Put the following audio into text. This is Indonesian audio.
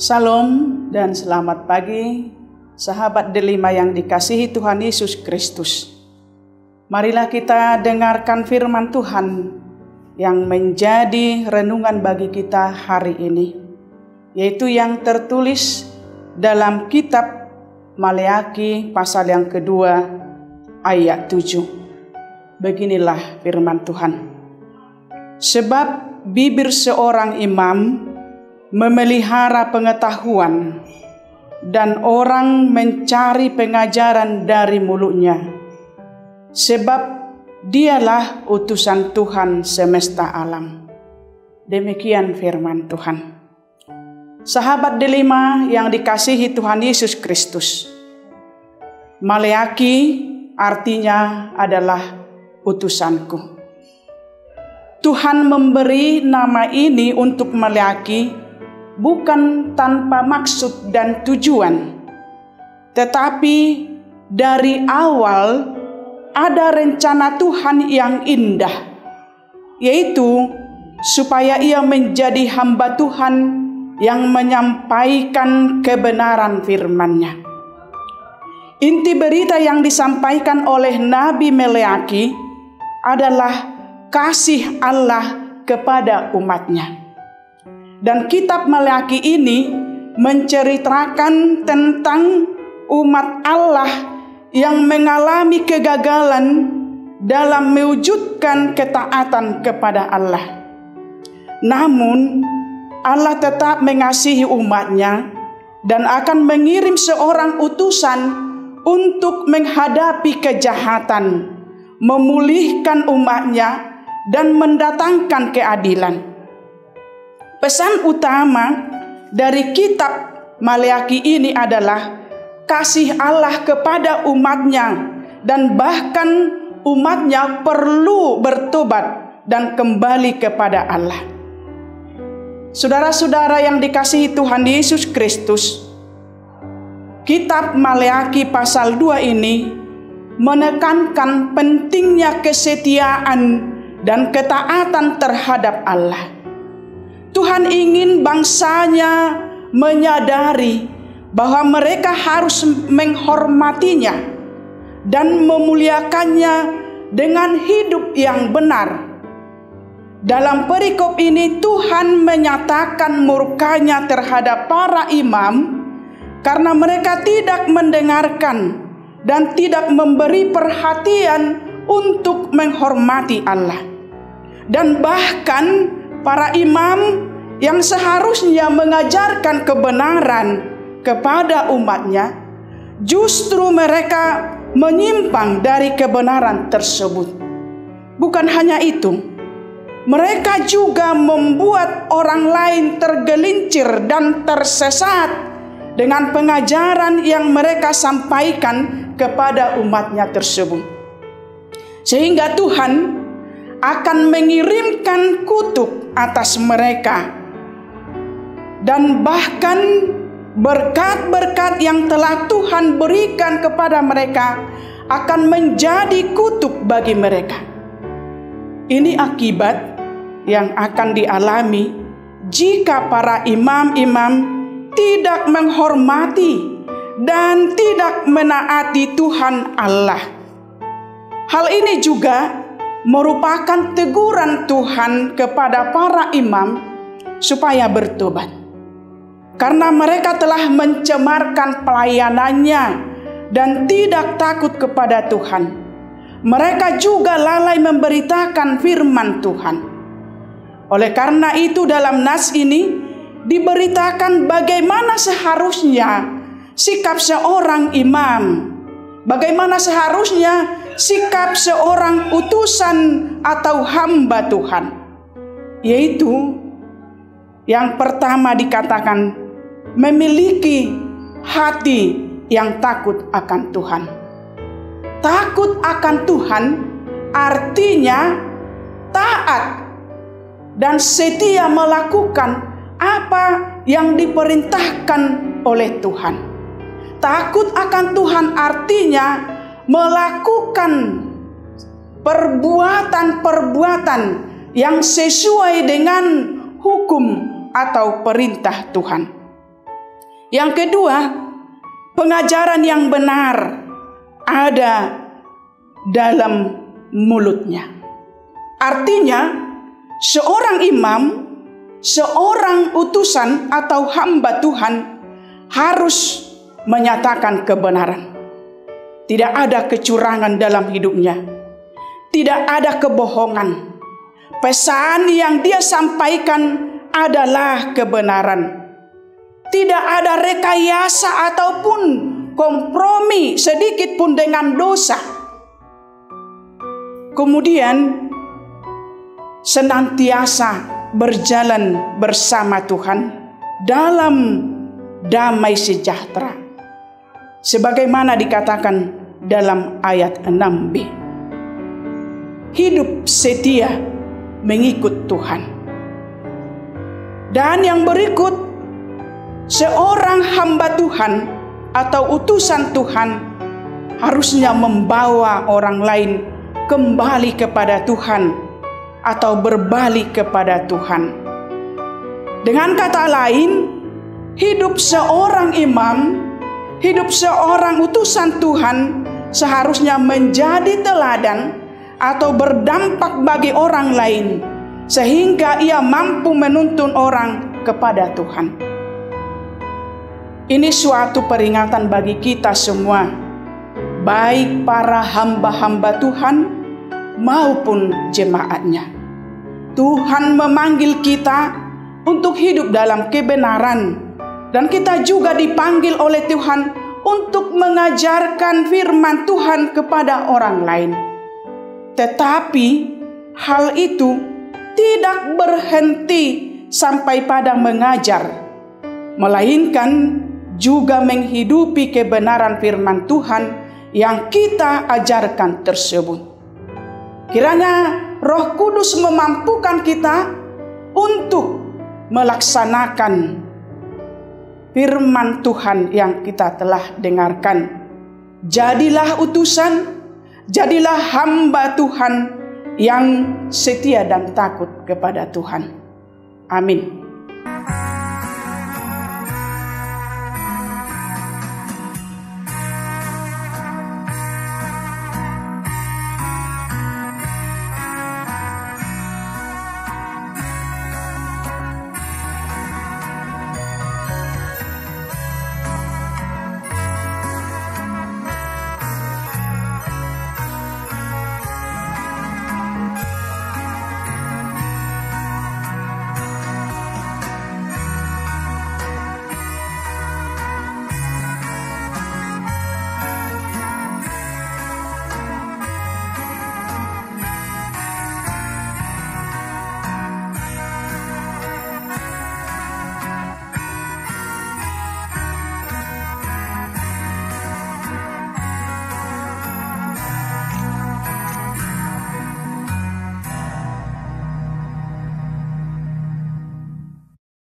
Salam dan selamat pagi, sahabat delima yang dikasihi Tuhan Yesus Kristus. Marilah kita dengarkan firman Tuhan yang menjadi renungan bagi kita hari ini, yaitu yang tertulis dalam kitab Maleakhi pasal yang kedua ayat 7. Beginilah firman Tuhan. Sebab bibir seorang imam memelihara pengetahuan, dan orang mencari pengajaran dari mulutnya, sebab dialah utusan Tuhan semesta alam. Demikian firman Tuhan. Sahabat delima yang dikasihi Tuhan Yesus Kristus, Maleakhi artinya adalah utusanku. Tuhan memberi nama ini untuk Maleakhi bukan tanpa maksud dan tujuan, tetapi dari awal ada rencana Tuhan yang indah, yaitu supaya ia menjadi hamba Tuhan yang menyampaikan kebenaran firman-Nya. Inti berita yang disampaikan oleh Nabi Maleakhi adalah kasih Allah kepada umat-Nya. Dan kitab Maleakhi ini menceritakan tentang umat Allah yang mengalami kegagalan dalam mewujudkan ketaatan kepada Allah. Namun Allah tetap mengasihi umat-Nya dan akan mengirim seorang utusan untuk menghadapi kejahatan, memulihkan umat-Nya dan mendatangkan keadilan. Pesan utama dari kitab Maleakhi ini adalah kasih Allah kepada umat-Nya, dan bahkan umat-Nya perlu bertobat dan kembali kepada Allah. Saudara-saudara yang dikasihi Tuhan Yesus Kristus, kitab Maleakhi pasal 2 ini menekankan pentingnya kesetiaan dan ketaatan terhadap Allah. Tuhan ingin bangsa-Nya menyadari bahwa mereka harus menghormati-Nya dan memuliakan-Nya dengan hidup yang benar. Dalam perikop ini Tuhan menyatakan murka-Nya terhadap para imam karena mereka tidak mendengarkan dan tidak memberi perhatian untuk menghormati Allah. Dan bahkan para imam yang seharusnya mengajarkan kebenaran kepada umat-Nya, justru mereka menyimpang dari kebenaran tersebut. Bukan hanya itu, mereka juga membuat orang lain tergelincir dan tersesat dengan pengajaran yang mereka sampaikan kepada umat-Nya tersebut. Sehingga Tuhan akan mengirimkan kutuk atas mereka, dan bahkan berkat-berkat yang telah Tuhan berikan kepada mereka akan menjadi kutuk bagi mereka. Ini akibat yang akan dialami jika para imam-imam tidak menghormati dan tidak menaati Tuhan Allah. Hal ini juga merupakan teguran Tuhan kepada para imam supaya bertobat, karena mereka telah mencemarkan pelayanannya dan tidak takut kepada Tuhan. Mereka juga lalai memberitakan firman Tuhan. Oleh karena itu dalam nas ini diberitakan bagaimana seharusnya sikap seorang imam, bagaimana seharusnya sikap seorang utusan atau hamba Tuhan, yaitu yang pertama dikatakan memiliki hati yang takut akan Tuhan. Takut akan Tuhan artinya taat dan setia melakukan apa yang diperintahkan oleh Tuhan. Takut akan Tuhan artinya melakukan perbuatan-perbuatan yang sesuai dengan hukum atau perintah Tuhan. Yang kedua, pengajaran yang benar ada dalam mulutnya. Artinya, seorang imam, seorang utusan atau hamba Tuhan harus menyatakan kebenaran. Tidak ada kecurangan dalam hidupnya. Tidak ada kebohongan. Pesan yang dia sampaikan adalah kebenaran. Tidak ada rekayasa ataupun kompromi sedikit pun dengan dosa. Kemudian senantiasa berjalan bersama Tuhan dalam damai sejahtera. Sebagaimana dikatakan dalam ayat 6b. Hidup setia mengikut Tuhan. Dan yang berikut, seorang hamba Tuhan atau utusan Tuhan harusnya membawa orang lain kembali kepada Tuhan atau berbalik kepada Tuhan. Dengan kata lain, hidup seorang imam, hidup seorang utusan Tuhan seharusnya menjadi teladan atau berdampak bagi orang lain, sehingga ia mampu menuntun orang kepada Tuhan. Ini suatu peringatan bagi kita semua, baik para hamba-hamba Tuhan maupun jemaatnya. Tuhan memanggil kita untuk hidup dalam kebenaran, dan kita juga dipanggil oleh Tuhan untuk mengajarkan firman Tuhan kepada orang lain. Tetapi hal itu tidak berhenti sampai pada mengajar, melainkan juga menghidupi kebenaran firman Tuhan yang kita ajarkan tersebut. Kiranya Roh Kudus memampukan kita untuk melaksanakan firman Tuhan yang kita telah dengarkan. Jadilah utusan, jadilah hamba Tuhan yang setia dan takut kepada Tuhan. Amin.